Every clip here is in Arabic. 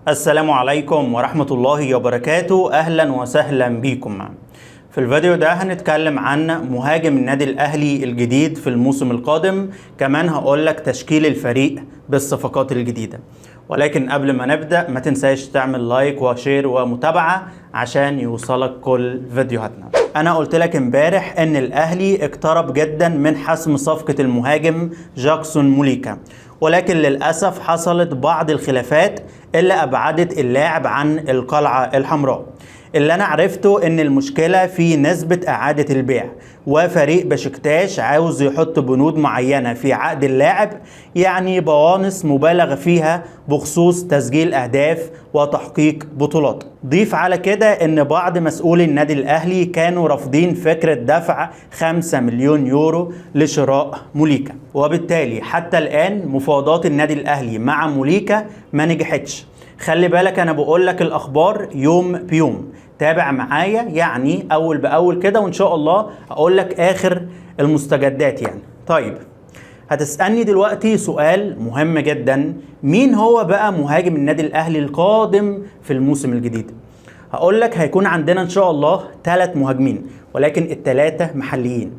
السلام عليكم ورحمة الله وبركاته. أهلا وسهلا بكم. في الفيديو ده هنتكلم عن مهاجم النادي الأهلي الجديد في الموسم القادم، كمان هقولك تشكيل الفريق بالصفقات الجديدة. ولكن قبل ما نبدأ ما تنساش تعمل لايك وشير ومتابعة عشان يوصلك كل فيديوهاتنا. أنا قلت لك امبارح إن الأهلي اقترب جدا من حسم صفقة المهاجم جاكسون موليكا، ولكن للأسف حصلت بعض الخلافات اللي أبعدت اللاعب عن القلعة الحمراء. اللي أنا عرفته إن المشكلة في نسبة إعادة البيع، وفريق بشكتاش عاوز يحط بنود معينة في عقد اللاعب، يعني بوانص مبالغ فيها بخصوص تسجيل أهداف وتحقيق بطولات. ضيف على كده إن بعض مسؤولي النادي الأهلي كانوا رافضين فكرة دفع 5 مليون يورو لشراء موليكا، وبالتالي حتى الآن مفاوضات النادي الأهلي مع موليكا ما نجحتش. خلي بالك أنا بقول لك الأخبار يوم بيوم، تابع معايا يعني أول بأول كده، وإن شاء الله أقول لك آخر المستجدات يعني. طيب، هتسألني دلوقتي سؤال مهم جدا، مين هو بقى مهاجم النادي الأهلي القادم في الموسم الجديد؟ هقول لك هيكون عندنا إن شاء الله 3 مهاجمين، ولكن ال3 محليين.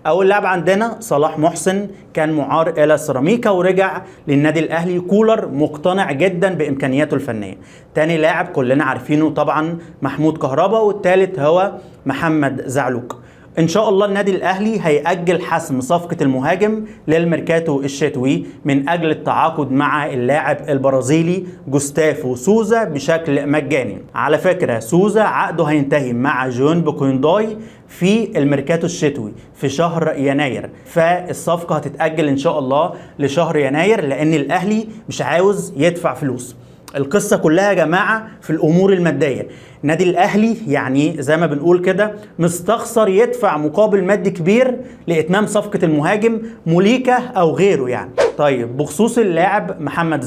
أول لاعب عندنا صلاح محسن، كان معار إلى سيراميكا ورجع للنادي الأهلي. كولر مقتنع جدا بإمكانياته الفنية. تاني لاعب كلنا عارفينه طبعا محمود كهربا، والثالث هو محمد زعلوك. إن شاء الله النادي الأهلي هيأجل حسم صفقة المهاجم للميركاتو الشتوي من أجل التعاقد مع اللاعب البرازيلي جوستافو سوزا بشكل مجاني. على فكرة سوزا عقده هينتهي مع جون بوكونداي في الميركاتو الشتوي في شهر يناير، فالصفقة هتتأجل إن شاء الله لشهر يناير لأن الأهلي مش عاوز يدفع فلوس. القصة كلها يا جماعة في الأمور المادية. النادي الأهلي يعني زي ما بنقول كده مستخسر يدفع مقابل مادي كبير لإتمام صفقة المهاجم موليكا أو غيره يعني. طيب، بخصوص اللاعب محمد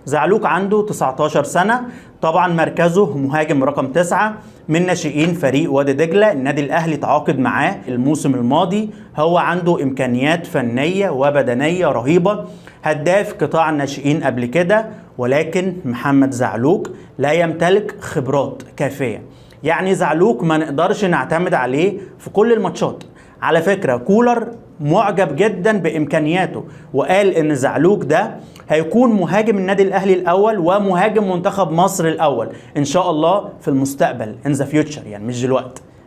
زعلوك عنده 19 سنة، طبعا مركزه مهاجم رقم 9 من ناشئين فريق وادي دجلة. النادي الأهلي تعاقد معاه الموسم الماضي. هو عنده إمكانيات فنية وبدنية رهيبة، هداف قطاع الناشئين قبل كده، ولكن محمد زعلوك لا يمتلك خبرات كافية. يعني زعلوك ما نقدرش نعتمد عليه في كل الماتشات. على فكرة كولر معجب جدا بإمكانياته، وقال إن زعلوك ده هيكون مهاجم النادي الأهلي الأول ومهاجم منتخب مصر الأول إن شاء الله في المستقبل in the future، يعني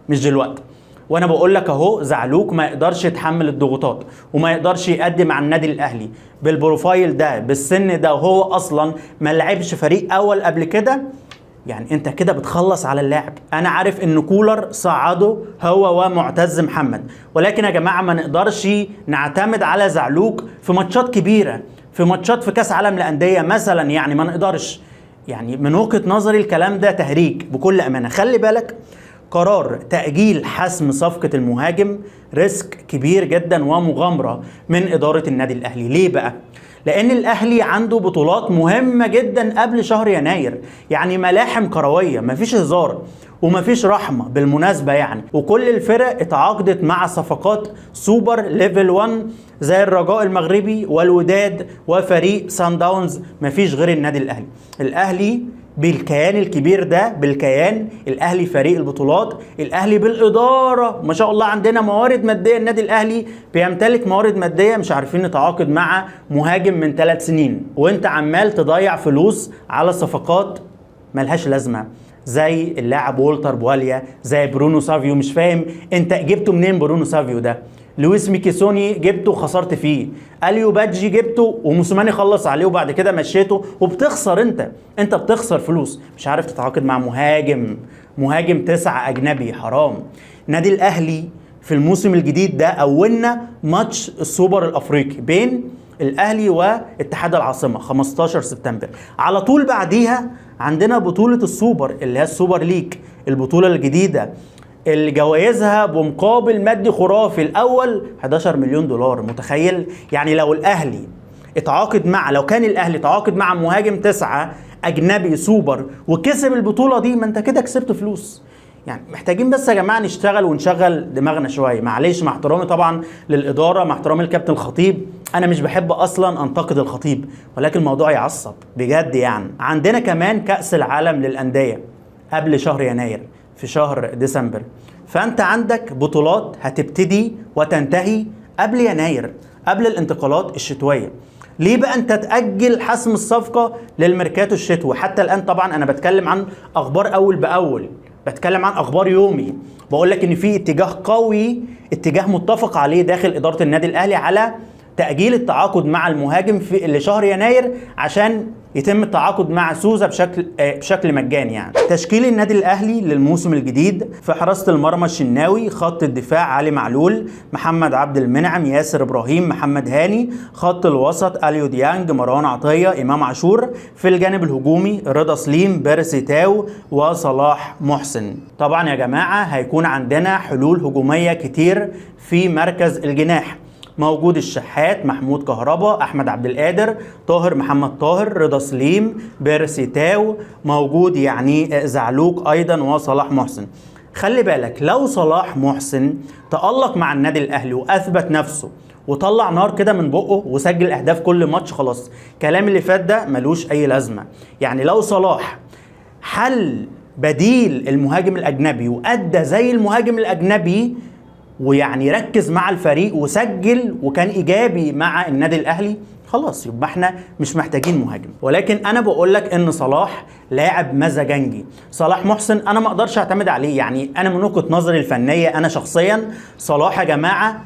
مش دلوقتي. وانا بقول لك اهو زعلوك ما يقدرش يتحمل الضغوطات وما يقدرش يقدم مع النادي الاهلي بالبروفايل ده بالسن ده، وهو اصلا ما لعبش فريق اول قبل كده. يعني انت كده بتخلص على اللاعب. انا عارف ان كولر صعده هو ومعتز محمد، ولكن يا جماعه ما نقدرش نعتمد على زعلوك في ماتشات كبيره، في ماتشات في كاس عالم للانديه مثلا، يعني ما نقدرش. يعني من وجهه نظري الكلام ده تهريج بكل امانه. خلي بالك قرار تأجيل حسم صفقة المهاجم ريسك كبير جدا ومغامرة من إدارة النادي الأهلي. ليه بقى؟ لأن الأهلي عنده بطولات مهمة جدا قبل شهر يناير، يعني ملاحم كروية، مفيش هزار ومفيش رحمة بالمناسبة يعني. وكل الفرق اتعاقدت مع صفقات سوبر ليفل 1 زي الرجاء المغربي والوداد وفريق سان داونز، مفيش غير النادي الأهلي. الأهلي بالكيان الكبير ده، بالكيان الأهلي فريق البطولات، الأهلي بالإدارة ما شاء الله عندنا موارد مادية. النادي الأهلي بيمتلك موارد مادية، مش عارفين نتعاقد مع مهاجم من 3 سنين، وانت عمال تضيع فلوس على صفقات ملهاش لازمة زي اللاعب وولتر بواليا، زي برونو سافيو. مش فاهم انت جبته منين برونو سافيو ده؟ لويس ميكيسوني جبته وخسرت فيه، اليو بادجي جبته وموسيماني خلص عليه وبعد كده مشيته وبتخسر. انت بتخسر فلوس، مش عارف تتعاقد مع مهاجم 9 اجنبي. حرام. نادي الاهلي في الموسم الجديد ده اولنا ماتش السوبر الافريقي بين الاهلي واتحاد العاصمه 15 سبتمبر. على طول بعديها عندنا بطوله السوبر اللي هي السوبر ليج، البطوله الجديده اللي جوائزها بمقابل مادي خرافي. الاول 11 مليون دولار. متخيل؟ يعني لو كان الاهلي تعاقد مع مهاجم 9 اجنبي سوبر وكسب البطوله دي، ما انت كده كسبت فلوس. يعني محتاجين بس يا جماعه نشتغل ونشغل دماغنا شويه. معلش، مع احترامي طبعا للاداره، مع احترامي للكابتن الخطيب، انا مش بحب اصلا انتقد الخطيب، ولكن الموضوع يعصب بجد. يعني عندنا كمان كأس العالم للأندية قبل شهر يناير في شهر ديسمبر، فانت عندك بطولات هتبتدي وتنتهي قبل يناير، قبل الانتقالات الشتوية. ليه بقى انت تأجل حسم الصفقة للميركاتو الشتوي؟ حتى الآن طبعا انا بتكلم عن اخبار اول باول، بتكلم عن اخبار يومي، بقول لك ان في اتجاه قوي، اتجاه متفق عليه داخل إدارة النادي الأهلي على تأجيل التعاقد مع المهاجم في لشهر يناير عشان يتم التعاقد مع سوزا بشكل مجاني. يعني تشكيل النادي الأهلي للموسم الجديد: في حراسة المرمى الشناوي، خط الدفاع علي معلول، محمد عبد المنعم، ياسر إبراهيم، محمد هاني، خط الوسط اليو ديانج، مروان عطية، إمام عاشور، في الجانب الهجومي رضا سليم، بيرسي تاو، وصلاح محسن. طبعا يا جماعة هيكون عندنا حلول هجومية كتير في مركز الجناح، موجود الشحات، محمود كهربا، احمد عبد القادر، طاهر محمد طاهر، رضا سليم، بيرسي تاو، موجود يعني زعلوك ايضا، وصلاح محسن. خلي بالك لو صلاح محسن تألق مع النادي الاهلي واثبت نفسه وطلع نار كده من بقه وسجل اهداف كل ماتش، خلاص الكلام اللي فات ده ملوش اي لازمه. يعني لو صلاح حل بديل المهاجم الاجنبي وادى زي المهاجم الاجنبي، ويعني ركز مع الفريق وسجل وكان ايجابي مع النادي الاهلي، خلاص يبقى احنا مش محتاجين مهاجم. ولكن انا بقول لك ان صلاح لاعب مزاجنجي. صلاح محسن انا ما اقدرش اعتمد عليه، يعني انا من وجهة نظري الفنيه انا شخصيا صلاح يا جماعه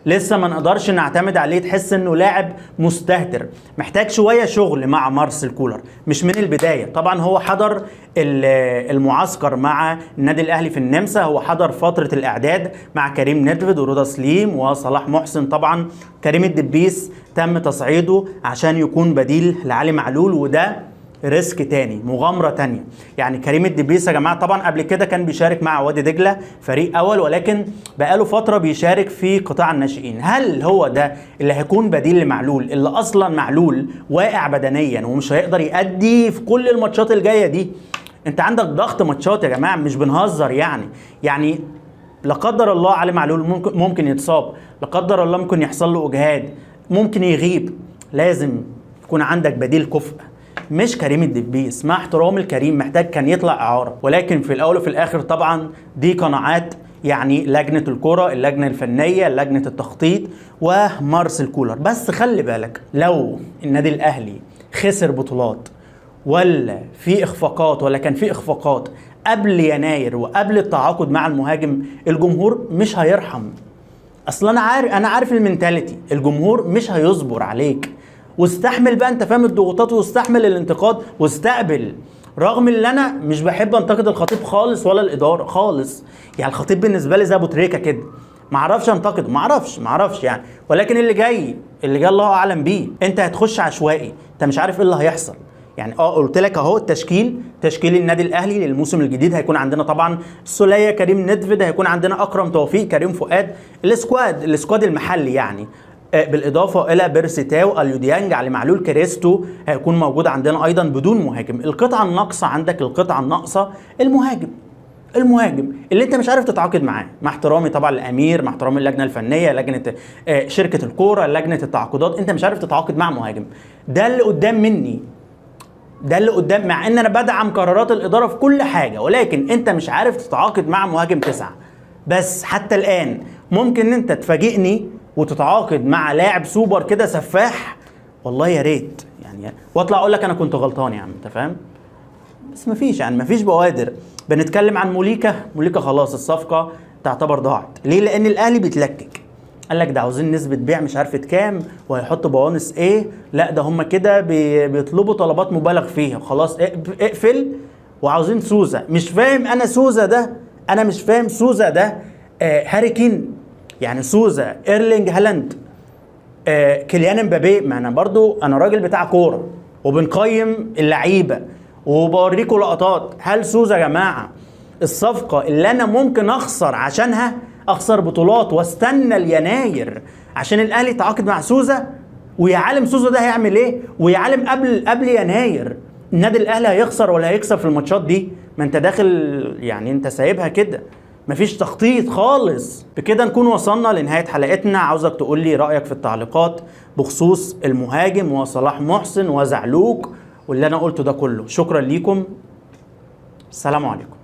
لسه ما نقدرش نعتمد عليه. تحس انه لاعب مستهتر، محتاج شويه شغل مع مارسيل كولر، مش من البدايه. طبعا هو حضر المعسكر مع النادي الاهلي في النمسا، هو حضر فتره الاعداد مع كريم نيدفيد ورضا سليم وصلاح محسن. طبعا كريم الدبيس تم تصعيده عشان يكون بديل لعلي معلول، وده ريسك تاني، مغامرة تانية. يعني كريم الدبيس يا جماعة طبعا قبل كده كان بيشارك مع وادي دجلة فريق أول، ولكن بقاله فترة بيشارك في قطاع الناشئين. هل هو ده اللي هيكون بديل لمعلول، اللي أصلا معلول واقع بدنيا ومش هيقدر يأدي في كل الماتشات الجاية دي؟ انت عندك ضغط ماتشات يا جماعة، مش بنهزر. يعني لا قدر الله علي معلول ممكن يتصاب، لا قدر الله ممكن يحصل له إجهاد، ممكن يغيب. لازم يكون عندك بديل كفء، مش كريم الدبيس. مع احترامي الكريم محتاج كان يطلع اعاره، ولكن في الاول وفي الاخر طبعا دي قناعات يعني لجنه الكره، اللجنه الفنيه، لجنه التخطيط، ومارسيل كولر. بس خلي بالك لو النادي الاهلي خسر بطولات ولا في اخفاقات، ولا كان في اخفاقات قبل يناير وقبل التعاقد مع المهاجم، الجمهور مش هيرحم. اصلا انا عارف المينتاليتي، الجمهور مش هيصبر عليك. واستحمل بقى، انت فاهم الضغوطات، واستحمل الانتقاد واستقبل. رغم ان انا مش بحب انتقد الخطيب خالص ولا الاداره خالص، يعني الخطيب بالنسبه لي زي ابو تريكه كده، ما اعرفش انتقده، ما اعرفش يعني. ولكن اللي جاي الله اعلم بيه. انت هتخش عشوائي، انت مش عارف ايه اللي هيحصل. يعني قلت لك اهو تشكيل النادي الاهلي للموسم الجديد. هيكون عندنا طبعا السوليه، كريم نيدفيد، هيكون عندنا اكرم توفيق، كريم فؤاد، السكواد المحلي يعني، بالاضافه الى بيرسي تاو، اليو ديانج، علي معلول، كريستو هيكون موجود عندنا ايضا بدون مهاجم. القطعه الناقصه عندك، القطعه الناقصه المهاجم اللي انت مش عارف تتعاقد معاه. مع احترامي طبعا للامير، مع احترامي اللجنه الفنيه، لجنه شركه الكوره، لجنه التعاقدات، انت مش عارف تتعاقد مع مهاجم. ده اللي قدام مني، مع ان انا بدعم قرارات الاداره في كل حاجه، ولكن انت مش عارف تتعاقد مع مهاجم 9 بس. حتى الان ممكن انت تفاجئني وتتعاقد مع لاعب سوبر كده سفاح، والله يا ريت يعني، واطلع اقول لك انا كنت غلطان يا عم، انت فاهم. بس مفيش بوادر. بنتكلم عن موليكا خلاص الصفقه تعتبر ضاعت. ليه؟ لان الاهلي بيتلكك، قال لك ده عاوزين نسبه بيع مش عارفه كام، وهيحطوا بوانس ايه، لا ده هم كده بيطلبوا طلبات مبالغ فيها، خلاص اقفل. وعاوزين سوزا، مش فاهم انا سوزا ده هاري كين، يعني سوزا، ايرلينج هالاند، كيليان امبابي. ما انا راجل بتاع كوره وبنقيم اللعيبه وبوريكم لقطات. هل سوزا يا جماعه الصفقه اللي انا ممكن اخسر عشانها، اخسر بطولات واستنى اليناير عشان الاهلي يتعاقد مع سوزا؟ ويا عالم سوزا ده هيعمل ايه، ويا عالم قبل يناير النادي الاهلي هيخسر ولا هيكسب في الماتشات دي؟ ما انت داخل يعني انت سايبها كده، مفيش تخطيط خالص. بكده نكون وصلنا لنهاية حلقتنا. عاوزك تقول لي رأيك في التعليقات بخصوص المهاجم وصلاح محسن وزعلوك واللي انا قلته ده كله. شكرا ليكم، السلام عليكم.